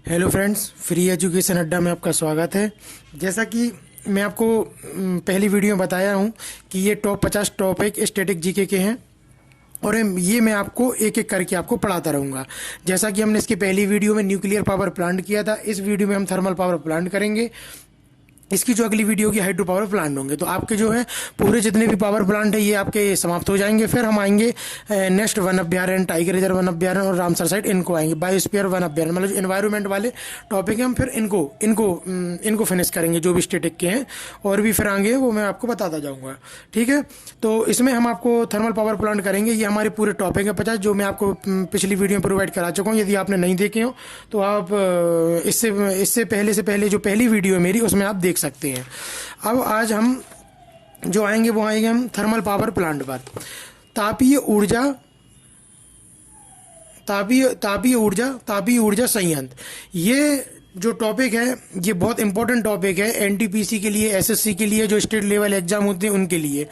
Hello friends, free education अड्डा में आपका स्वागत है। जैसा कि मैं आपको पहली वीडियो में बताया हूं कि ये टॉप 50 टॉपिक स्टैटिक जीके के हैं और ये मैं आपको एक एक करके आपको पढ़ाता रहूँगा। जैसा कि हमने इसकी पहली वीडियो में न्यूक्लियर पावर प्लांट किया था, इस वीडियो में हम थर्मल पावर प्लांट करेंगे। इसकी जो अगली वीडियो की हाइड्रो पावर प्लांट होंगे, तो आपके जो है पूरे जितने भी पावर प्लांट है ये आपके समाप्त हो जाएंगे। फिर हम आएंगे नेक्स्ट वन अभ्यारण्य, टाइगर रिजर्व वन अभ्यारण्य और रामसर साइट, इनको आएंगे। बायोस्फीयर वन अभ्यारण्य, मतलब एनवायरमेंट वाले टॉपिक हैं, हम फिर इनको फिनिश करेंगे जो भी स्टेटिक के हैं। और भी फिर आगे वो मैं आपको बताता जाऊँगा, ठीक है। तो इसमें हम आपको थर्मल पावर प्लांट करेंगे। ये हमारे पूरे टॉपिक है 50, जो मैं आपको पिछली वीडियो में प्रोवाइड करा चुका हूँ। यदि आपने नहीं देखे हो तो आप इससे पहले जो पहली वीडियो है मेरी, उसमें आप देख सकते हैं। अब आज हम जो आएंगे वो आएंगे हम थर्मल पावर प्लांट पर। तापीय ऊर्जा संयंत्र, ये जो टॉपिक है ये बहुत इंपॉर्टेंट टॉपिक है एनटीपीसी के लिए, एसएससी के लिए, जो स्टेट लेवल एग्जाम होते हैं उनके लिए।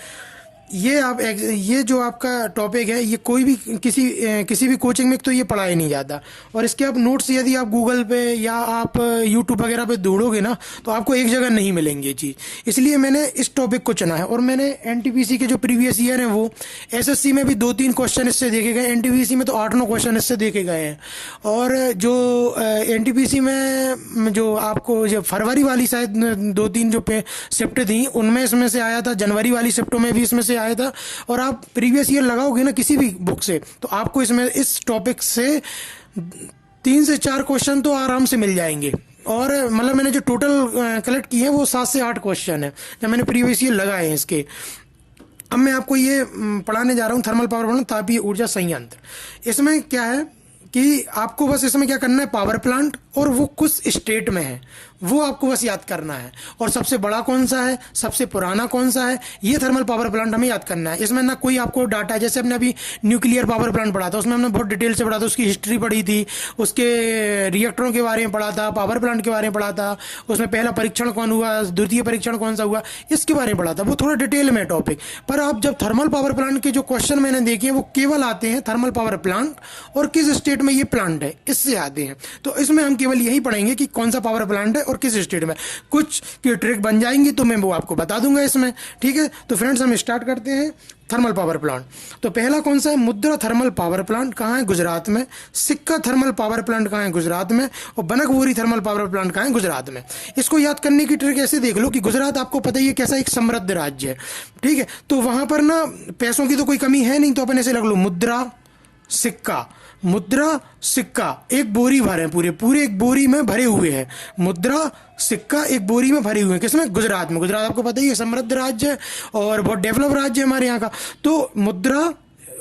ये जो आपका टॉपिक है ये कोई भी किसी भी कोचिंग में तो ये पढ़ाया नहीं जाता। और इसके आप नोट्स यदि आप गूगल पे या आप यूट्यूब वगैरह पे ढूंढोगे ना तो आपको एक जगह नहीं मिलेंगे चीज़। इसलिए मैंने इस टॉपिक को चुना है। और मैंने एनटीपीसी के जो प्रीवियस ईयर है वो एसएससी में भी 2-3 क्वेश्चन इससे देखे गए, एनटीपीसी में तो 8-9 क्वेश्चन इससे देखे गए हैं। और जो एनटीपीसी में जो आपको जो फरवरी वाली शायद 2-3 जो शिफ्ट थी उनमें इसमें से आया था, जनवरी वाली शिफ्टों में भी इसमें से आया था। और आप प्रीवियस ईयर लगाओगे ना किसी भी बुक से तो आपको इसमें इस टॉपिक से 3 से 4 क्वेश्चन तो आराम से मिल जाएंगे। और मतलब मैंने जो टोटल कलेक्ट किए हैं वो 7 से 8 क्वेश्चन है जब मैंने प्रीवियस ईयर लगाए हैं इसके। अब मैं आपको ये पढ़ाने जा रहा हूँ थर्मल पावर प्लांट, तापीय ऊर्जा संयंत्र। इसमें क्या है कि आपको बस इसमें क्या करना है, पावर प्लांट और वो कुछ स्टेट में है वो आपको बस याद करना है। और सबसे बड़ा कौन सा है, सबसे पुराना कौन सा है, ये थर्मल पावर प्लांट हमें याद करना है। इसमें ना कोई आपको डाटा, जैसे हमने अभी न्यूक्लियर पावर प्लांट पढ़ा था उसमें हमने बहुत डिटेल से पढ़ा था, उसकी हिस्ट्री पढ़ी थी, उसके रिएक्टरों के बारे में पढ़ा था, पावर प्लांट के बारे में पढ़ा था, उसमें पहला परीक्षण कौन हुआ, द्वितीय परीक्षण कौन सा हुआ, इसके बारे में पढ़ा था। वो थोड़ा डिटेल में टॉपिक। पर आप जब थर्मल पावर प्लांट के जो क्वेश्चन मैंने देखे हैं वो केवल आते हैं थर्मल पावर प्लांट और किस स्टेट में ये प्लांट है, इससे आते हैं। तो इसमें हम केवल यही पढ़ेंगे कि कौन सा पावर प्लांट है और किस स्टेट में। कुछ की ट्रिक बन जाएंगी तो मैं वो आपको बता दूंगा इसमें, ठीक है। तो फ्रेंड्स हम स्टार्ट करते हैं थर्मल पावर प्लांट। तो पहला कौन सा है, मुद्रा थर्मल पावर प्लांट कहाँ है, गुजरात में। सिक्का थर्मल पावर प्लांट कहाँ है, गुजरात में। और बनकबोरी थर्मल पावर प्लांट कहाँ है, गुजरात में। इसको याद करने की ट्रिक ऐसे देख लो कि गुजरात आपको पता ही है कैसा एक समृद्ध राज्य है, ठीक है। तो वहां पर ना पैसों की तो कोई कमी है नहीं, तो अपन ऐसे लग लो मुद्रा सिक्का, मुद्रा सिक्का एक बोरी भरे, पूरे एक बोरी में भरे हुए हैं। मुद्रा सिक्का एक बोरी में भरे हुए हैं, किसमें, गुजरात में। गुजरात आपको पता ही है समृद्ध राज्य है और बहुत डेवलप राज्य है हमारे यहाँ का। तो मुद्रा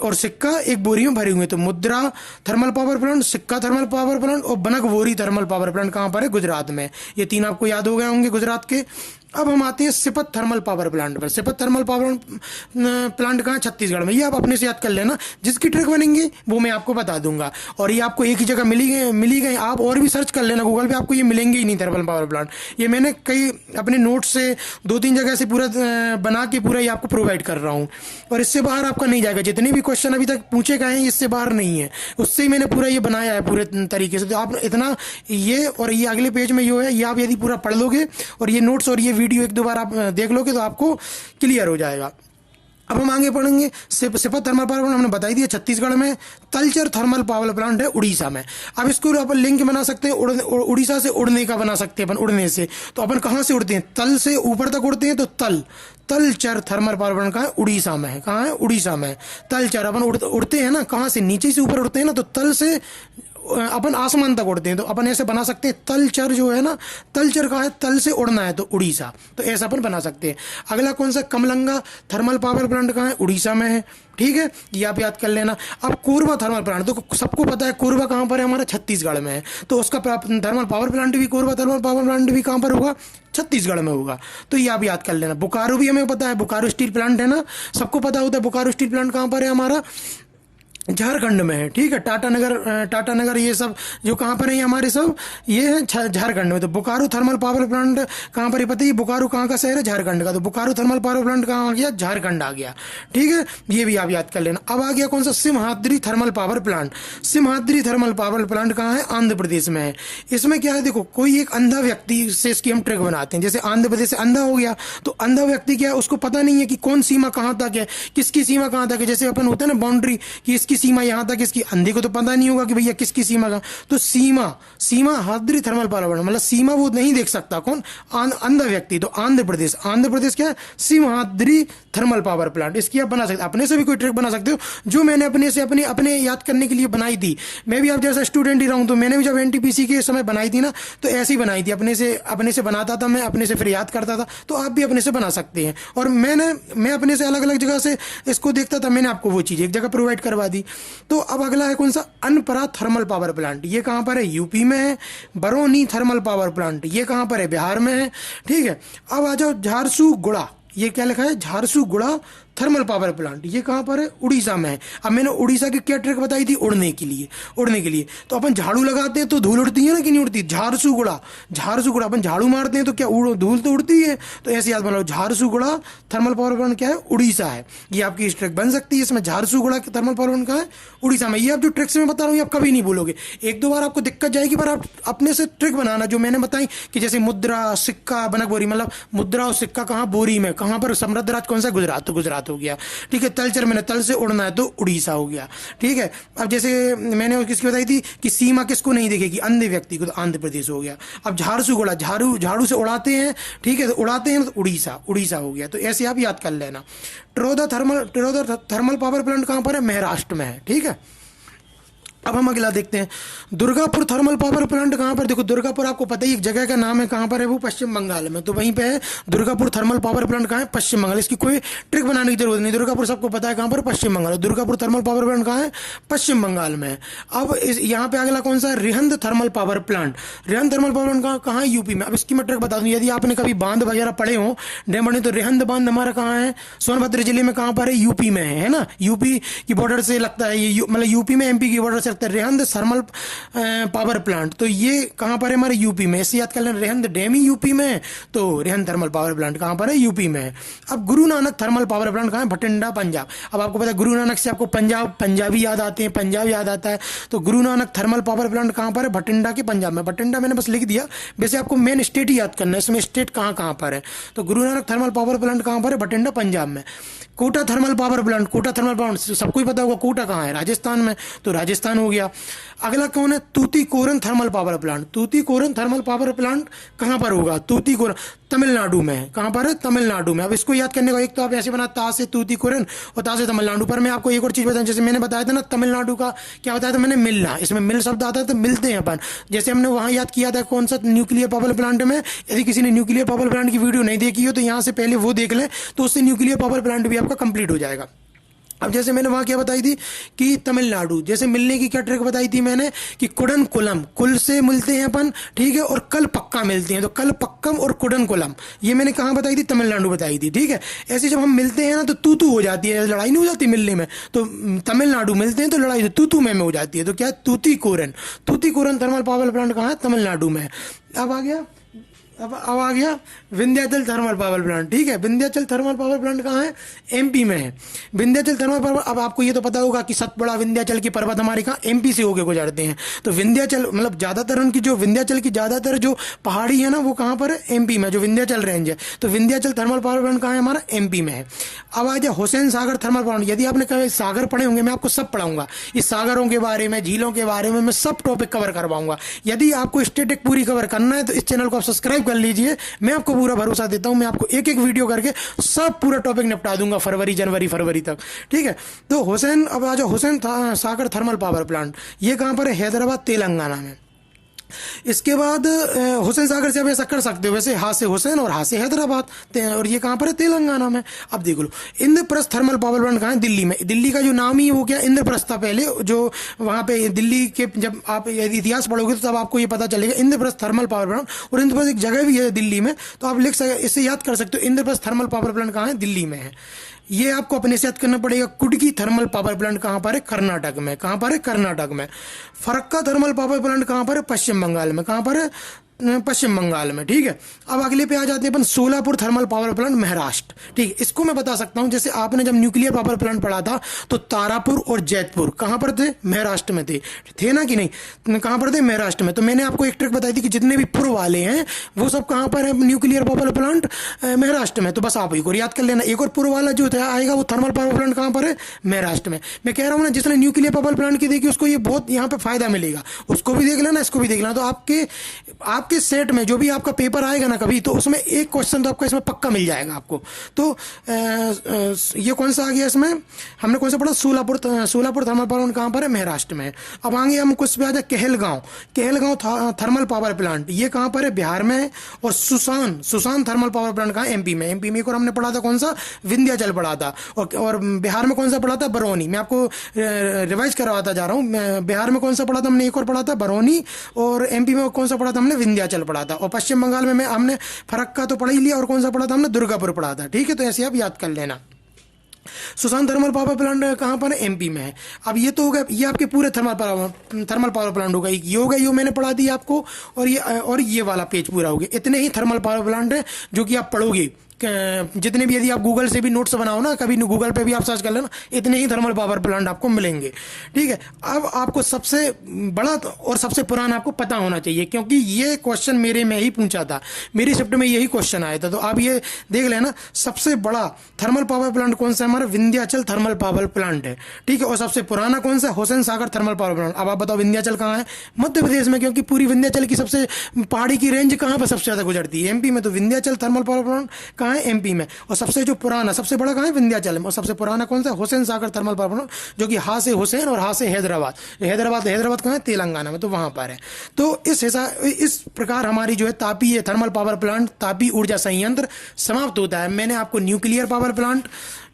और सिक्का एक बोरी में भरे हुए हैं। तो मुद्रा थर्मल पावर प्लांट, सिक्का थर्मल पावर प्लांट और बनकबोरी थर्मल पावर प्लांट कहाँ पर है, गुजरात में। ये 3 आपको याद हो गए होंगे गुजरात के। अब हम आते हैं सिपत थर्मल पावर प्लांट पर। सिपत थर्मल पावर प्लांट कहाँ, छत्तीसगढ़ में। ये आप अपने से याद कर लेना, जिसकी ट्रिक बनेंगी वो मैं आपको बता दूंगा। और ये आपको एक ही जगह मिली गई, आप और भी सर्च कर लेना गूगल पे, आपको ये मिलेंगे ही नहीं थर्मल पावर प्लांट। ये मैंने कई अपने नोट से 2-3 जगह से पूरा बना के पूरा ये आपको प्रोवाइड कर रहा हूँ। और इससे बाहर आपका नहीं जाएगा, जितने भी क्वेश्चन अभी तक पूछे गए हैं इससे बाहर नहीं है, उससे ही मैंने पूरा ये बनाया है पूरे तरीके से। तो आप इतना ये और ये अगले पेज में जो है ये आप यदि पूरा पढ़ लोगे और ये नोट्स और ये वीडियो 1-2 बार आप देख लोगे तो आपको क्लियर हो जाएगा। अब हम आगे पढ़ेंगे सिपत थर्मल पावर प्लांट, हमने बताई दिया छत्तीसगढ़ में। तलचर थर्मल पावर प्लांट है उड़ीसा में। अब इसको अपन लिंक बना सकते हैं, उड़ीसा से उड़ने का बना सकते हैं अपन, उड़ने से। तो अपन कहाँ से उड़ते हैं, तल से ऊपर तक उड़ते हैं। तो तलचर थर्मल पावर प्लांट कहाँ है, उड़ीसा में है। कहाँ है, उड़ीसा में। तलचर अपन उड़ते हैं ना, कहाँ से, नीचे से ऊपर उड़ते हैं ना, तो तल से अपन आसमान तक उड़ते हैं। तो अपन ऐसे बना सकते हैं, तलचर जो है ना, तलचर का है, तल से उड़ना है तो उड़ीसा, तो ऐसा अपन बना सकते हैं। अगला कौन सा, कमलंगा थर्मल पावर प्लांट कहाँ है, उड़ीसा में है, ठीक है। ये आप याद कर लेना। अब कोरबा थर्मल प्लांट, तो सबको पता है कोरबा कहाँ पर है, हमारा छत्तीसगढ़ में है। तो उसका थर्मल पावर प्लांट भी, कोरबा थर्मल पावर प्लांट भी कहाँ पर होगा, छत्तीसगढ़ में होगा। तो ये आप याद कर लेना। बोकारो भी हमें पता है, बोकारो स्टील प्लांट है ना, सबको पता होता है बोकारो स्टील प्लांट कहाँ पर है हमारा, झारखंड में है, ठीक है। टाटा नगर ये सब जो कहाँ पर है, ये हमारे सब ये है झारखंड में। तो बोकारो थर्मल पावर प्लांट कहाँ पर है पता है? बोकारो कहाँ का शहर है? झारखंड का। तो बोकारो थर्मल पावर प्लांट कहाँ आ गया? झारखंड आ गया, ठीक है। ये भी आप याद कर लेना। अब आ गया कौन सा? Simhadri thermal power plant. Simhadri thermal power plant कहाँ है? आंध्र प्रदेश में है। इसमें क्या है, देखो कोई एक अंधा व्यक्ति से इसकी हम ट्रिक बनाते हैं। जैसे आंध्र प्रदेश से अंधा हो गया, तो अंधा व्यक्ति क्या है, उसको पता नहीं है कि कौन सीमा कहाँ तक है, किसकी सीमा कहाँ तक है। जैसे अपन होता है ना बाउंड्री, कि इसकी सीमा यहाँ तक, इसकी अंधे को तो पता नहीं होगा कि भैया किसकी सीमा का। तो सीमा हाद्री थर्मल पावर प्लांट, मतलब सीमा वो नहीं देख सकता, कौन? अंधा व्यक्ति। तो आंध्र प्रदेश क्या है? Simhadri thermal power plant. इसकी आप बना सकते, अपने से भी कोई ट्रिक बना सकते हो, जो मैंने अपने याद करने के लिए बनाई थी। मैं भी आप जैसा स्टूडेंट ही रहा हूं, तो मैंने भी जब एनटीपीसी के समय बनाई थी ना, तो ऐसी बनाई थी, अपने से बनाता था मैं, अपने से फिर याद करता था। तो आप भी अपने से बना सकते हैं। और मैं अपने से अलग अलग जगह से इसको देखता था, मैंने आपको वो चीज एक जगह प्रोवाइड करवा दी। तो अब अगला है कौन सा? Anpara thermal power plant. ये कहां पर है? यूपी में है। बरौनी थर्मल पावर प्लांट, ये कहां पर है? बिहार में है, ठीक है। अब आ जाओ झारसुगुड़ा, ये क्या लिखा है? झारसुगुड़ा थर्मल पावर प्लांट, ये कहां पर है? उड़ीसा में है। अब मैंने उड़ीसा की क्या ट्रिक बताई थी? उड़ने के लिए। तो अपन झाड़ू लगाते हैं तो धूल उड़ती है ना कि नहीं उड़ती? झारसुगुड़ा अपन झाड़ू मारते हैं तो क्या धूल तो उड़ती है। तो ऐसे याद बना लो, झारसुगुड़ा थर्मल पावर प्लांट क्या है? उड़ीसा है। ये आपकी ट्रिक बन सकती है। इसमें झारसुगुड़ा थर्मल पावर प्लांट कहाँ है? उड़ीसा में। ये आप जो ट्रिक्स में बता रहा हूँ आप कभी नहीं भूलोगे। एक दो बार आपको दिक्कत जाएगी, पर आप अपने से ट्रिक बनाना जो मैंने बताई, कि जैसे मुद्रा, सिक्का, बनक बोरी, मतलब मुद्रा और सिक्का कहाँ? बोरी में। कहाँ पर? समृद्ध राज्य कौन सा? गुजरात। तो गुजरात हो गया, ठीक है। तलचर मैंने तल से उड़ना है तो उड़ीसा हो गया, ठीक है। अब जैसे मैंने किसकी बताई थी कि सीमा किसको नहीं देखेगी? अंधे व्यक्ति को, तो आंध्र प्रदेश हो गया। अब झारसुगुड़ा, झाड़ू से उड़ाते हैं, ठीक है, तो उड़ाते हैं तो उड़ीसा हो गया। तो ऐसे आप याद कर लेना। टिरोदा थर्मल पावर प्लांट कहां पर है? महाराष्ट्र में है, ठीक है। अब हम अगला देखते हैं, दुर्गापुर थर्मल पावर प्लांट कहां पर? देखो दुर्गापुर आपको पता ही एक जगह का नाम है, कहां पर है वो? पश्चिम बंगाल में। तो वहीं पे है दुर्गापुर थर्मल पावर प्लांट। कहां है? पश्चिम बंगाल। इसकी कोई ट्रिक बनाने की जरूरत नहीं, दुर्गापुर सबको पता है कहां पर? Paschim Bengal. Durgapur thermal power plant कहां है? पश्चिम बंगाल में। अब यहाँ पे अगला कौन सा? Rihand thermal power plant. Rihand thermal power plant कहां है? यूपी में। अब इसकी मैं ट्रिक बता दूं, यदि आपने कभी बांध वगैरह पढ़े हो, डैम बने, तो रिहंद बांध हमारा कहां है? सोनभद्र जिले में। कहां पर है? यूपी में है ना। यूपी की बॉर्डर से लगता है ये, मतलब यूपी में एमपी की बॉर्डर से लगता है। रिहंद पावर प्लांट, तो ये कहां पर है? हमारे यूपी में। इससे याद कर लेना, रेहंद डैम ही यूपी में है, तो रेहंद थर्मल पावर प्लांट कहां पर है? यूपी में है। अब Guru Nanak thermal power plant कहां है? भटिंडा, पंजाब। अब आपको पता है गुरु नानक से आपको पंजाबी याद आते हैं, पंजाब याद आता है। तो Guru Nanak thermal power plant कहां पर है? भटिंडा के पंजाब में। भटिंडा मैंने बस लिख दिया, वैसे आपको मेन स्टेट ही याद करना है, इसमें स्टेट कहां कहां पर है। तो Guru Nanak thermal power plant कहां पर है? भटिंडा, पंजाब में। कोटा थर्मल पावर प्लांट सबको ही पता होगा, कोटा कहां है? राजस्थान में। तो राजस्थान हो गया। अगला कौन है? Tuticorin thermal power plant. Tuticorin thermal power plant कहां पर होगा? तूतीकोरन तमिलनाडु में है। कहां पर है? तमिलनाडु में। अब इसको याद करने का एक तो आप ऐसे बना, ता से तूतीकोरन और ता से तमिलनाडु। पर मैं आपको एक और चीज बताऊं, जैसे मैंने बताया था ना, तमिलनाडु का क्या बताया था मैंने? मिलना। इसमें मिल शब्द आता है तो मिलते हैं अपन। जैसे हमने वहां याद किया था कौन सा? न्यूक्लियर पावर प्लांट में। यदि किसी ने न्यूक्लियर पावर प्लांट की वीडियो नहीं देखी हो तो यहां से पहले वो देख ले, तो उससे न्यूक्लियर पावर प्लांट भी आपका कंप्लीट हो जाएगा। अब जैसे मैंने वहां क्या बताई थी कि तमिलनाडु, जैसे मिलने की क्या ट्रिक बताई थी मैंने कि कुडन कुलम, कुल से मिलते हैं अपन, ठीक है, और कल पक्का मिलते हैं। तो कल पक्कम और कुडन कुलम, ये मैंने कहां बताई थी? तमिलनाडु बताई थी, ठीक है। ऐसे जब हम मिलते हैं ना तो तू हो जाती है, लड़ाई नहीं हो जाती मिलने में। तो तमिलनाडु मिलते हैं तो लड़ाई तू में हो जाती है। तो क्या? तूतीकोरन थर्मल पावर प्लांट कहां है? तमिलनाडु में। अब आ गया विंध्याचल थर्मल पावर प्लांट, ठीक है। विंध्याचल थर्मल पावर प्लांट कहाँ है? एमपी में है। विंध्याचल थर्मल पावर, अब आपको ये तो पता होगा कि सतपुड़ा विंध्याचल की पर्वत हमारे कहाँ? एमपी से होके गुजरते हैं। तो विंध्याचल, मतलब ज्यादातर उनकी जो विंध्याचल की ज्यादातर जो पहाड़ी है ना, वो कहाँ पर है? एमपी में, जो विंध्याचल रेंज है। तो विंध्याचल थर्मल पावर प्लांट कहाँ है? हमारा एमपी में है। अब आ जाए हुसैन सागर थर्मल पावर। यदि आपने कभी सागर पढ़े होंगे, मैं आपको सब पढ़ाऊंगा, इस सागरों के बारे में, झीलों के बारे में मैं सब टॉपिक कवर करवाऊंगा। यदि आपको स्टैटिक पूरी कवर करना है तो इस चैनल को आप सब्सक्राइब कर लीजिए। मैं आपको पूरा भरोसा देता हूं, मैं आपको एक एक वीडियो करके सब पूरा टॉपिक निपटा दूंगा जनवरी तक, ठीक है। तो हुसैन, अब आ जाओ Hussain Sagar thermal power plant, ये कहां पर है? हैदराबाद, तेलंगाना में। इसके बाद हुसैन सागर से आप ऐसा कर सकते हो, वैसे हाथ से हुसैन और हाथ से हैदराबाद, और ये कहां पर है? तेलंगाना में। अब देख लो, इंद्रप्रस्थ थर्मल पावर प्लांट कहां है? दिल्ली में। दिल्ली का जो नाम ही वो क्या? इंद्रप्रस्थ था पहले, जो वहां पे दिल्ली के, जब आप इतिहास पढ़ोगे तो तब आपको ये पता चलेगा इंद्रप्रस्थ थर्मल पावर प्लांट। और इंद्रप्रस्थ एक जगह भी है दिल्ली में, तो आप लिख सकते, इससे याद कर सकते हो इंद्रप्रस्थ थर्मल पावर प्लांट कहां है? दिल्ली में है। ये आपको अपने से याद करना पड़ेगा। कुडकी थर्मल पावर प्लांट कहाँ पर है? कर्नाटक में। कहाँ पर है? कर्नाटक में। फरक्का थर्मल पावर प्लांट कहाँ पर है? पश्चिम बंगाल में। कहाँ पर है? पश्चिम बंगाल में। ठीक है, अब अगले पे आ जाते हैं अपन, Solapur thermal power plant, Maharashtra. ठीक है, इसको मैं बता सकता हूं, जैसे आपने जब न्यूक्लियर पावर प्लांट पढ़ा था तो तारापुर और जैतपुर कहां पर थे? महाराष्ट्र में थे ना कि नहीं? कहां पर थे? महाराष्ट्र में। तो मैंने आपको एक ट्रिक बताई थी कि जितने भी पुर वाले हैं वो सब कहां पर है? न्यूक्लियर पावर प्लांट महाराष्ट्र में। तो बस आप एक और याद कर लेना, एक और पुर वाला जो आएगा वो थर्मल पावर प्लांट कहां पर है? महाराष्ट्र में। मैं कह रहा हूं ना, जिसने न्यूक्लियर पावर प्लांट की देखी उसको ये बहुत यहाँ पे फायदा मिलेगा, उसको भी देख लेना, इसको भी देख लेना। तो आपके सेट में जो भी आपका पेपर आएगा ना कभी, तो उसमें एक क्वेश्चन तो आपका इसमें पक्का मिल जाएगा आपको। तो ये कौन सा आ गया इसमें? हमने कौन सा पढ़ा? सोलापुर थर्मल पावर प्लांट कहाँ पर है? महाराष्ट्र में। अब आगे हम कुछ पे आ जाए, कहलगांव थर्मल पावर प्लांट, ये कहाँ पर है? बिहार में। और सुसान थर्मल पावर प्लांट कहाँ? एमपी में। एमपी में एक और हमने पढ़ा था कौन सा? विंध्याचल पढ़ा था। और बिहार में कौन सा पढ़ा था? बरौनी। मैं आपको रिवाइज करवाता जा रहा हूँ। बिहार में कौन सा पढ़ा था हमने? एक और पढ़ा था बरौनी। और एमपी में कौन सा पढ़ा था हमने? विंध्याचल पढ़ा था। और पश्चिम बंगाल में हमने फरक्का तो पढ़ ही लिया, और कौन सा पढ़ा था हमने? दुर्गापुर पढ़ा था। ठीक है, तो ऐसे आप याद कर लेना। सुशांत थर्मल पावर प्लांट कहाँ पर है? एमपी में है। अब ये तो हो गया, ये आपके पूरे थर्मल पावर प्लांट होगा। ये हो गया, ये मैंने पढ़ा दिया आपको। और ये वाला पेज पूरा हो गया। इतने ही थर्मल पावर प्लांट है जो कि आप पढ़ोगे, जितने भी, यदि आप गूगल से भी नोट्स बनाओ ना, कभी गूगल पे भी आप सर्च कर लेना, इतने ही थर्मल पावर प्लांट आपको मिलेंगे। ठीक है, अब आपको सबसे बड़ा और सबसे पुराना आपको पता होना चाहिए, क्योंकि ये क्वेश्चन मेरे में ही पूछा था, मेरी शिफ्ट में यही क्वेश्चन आया था। तो आप ये देख लेना, सबसे बड़ा थर्मल पावर प्लांट कौन सा है? हमारा विंध्याचल थर्मल पावर प्लांट है। ठीक है, और सबसे पुराना कौन सा? Hussain Sagar thermal power plant. अब आप बताओ विंध्याचल कहाँ है? मध्य प्रदेश में, क्योंकि पूरी विंध्याचल की सबसे पहाड़ी की रेंज कहाँ पर सबसे ज्यादा गुजरती है? एमपी में। तो विंध्याचल थर्मल पावर प्लांट कहाँ है? एमपी में। और सबसे जो पुराना, सबसे बड़ा कहाँ है? विंध्याचल में। और सबसे पुराना कौन सा? Hussain Sagar thermal power plant, जो कि हा से हुसैन और हा से हैदराबाद। हैदराबाद कहाँ है? तेलंगाना में। तो वहां पर है। तो इस प्रकार हमारी जो है तापीय थर्मल पावर प्लांट, तापीय ऊर्जा संयंत्र समाप्त होता है। मैंने आपको न्यूक्लियर पावर प्लांट,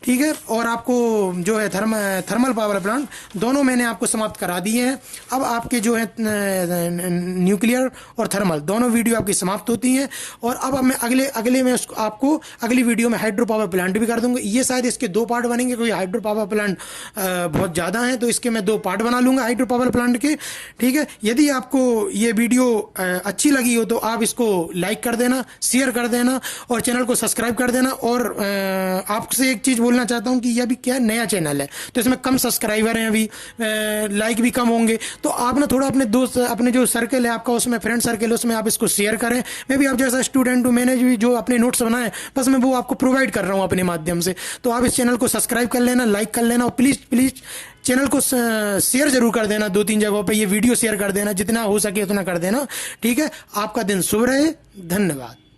ठीक है, और आपको जो है थर्मल पावर प्लांट, दोनों मैंने आपको समाप्त करा दिए हैं। अब आपके जो है न्यूक्लियर और थर्मल दोनों वीडियो आपकी समाप्त होती हैं। और अब मैं अगले में आपको अगली वीडियो में हाइड्रो पावर प्लांट भी कर दूंगा। ये शायद इसके 2 पार्ट बनेंगे, क्योंकि हाइड्रो पावर प्लांट बहुत ज़्यादा हैं, तो इसके मैं 2 पार्ट बना लूंगा हाइड्रो पावर प्लांट के। ठीक है, यदि आपको ये वीडियो अच्छी लगी हो तो आप इसको लाइक कर देना, शेयर कर देना और चैनल को सब्सक्राइब कर देना। और आपसे एक चीज़ बोलना चाहता हूं कि यह भी क्या है, नया चैनल है, तो इसमें कम सब्सक्राइबर हैं अभी, लाइक भी कम होंगे। तो आप ना थोड़ा अपने दोस्त, अपने जो सर्कल है आपका, उसमें फ्रेंड सर्कल है, उसमें आप इसको शेयर करें। मैं भी आप जैसा स्टूडेंट हूं, मैंने भी जो अपने नोट्स बनाए, बस मैं वो आपको प्रोवाइड कर रहा हूं अपने माध्यम से। तो आप इस चैनल को सब्सक्राइब कर लेना, लाइक कर लेना, और प्लीज़ चैनल को शेयर जरूर कर देना। 2-3 जगहों पे ये वीडियो शेयर कर देना, जितना हो सके उतना कर देना। ठीक है, आपका दिन शुभ रहे। धन्यवाद।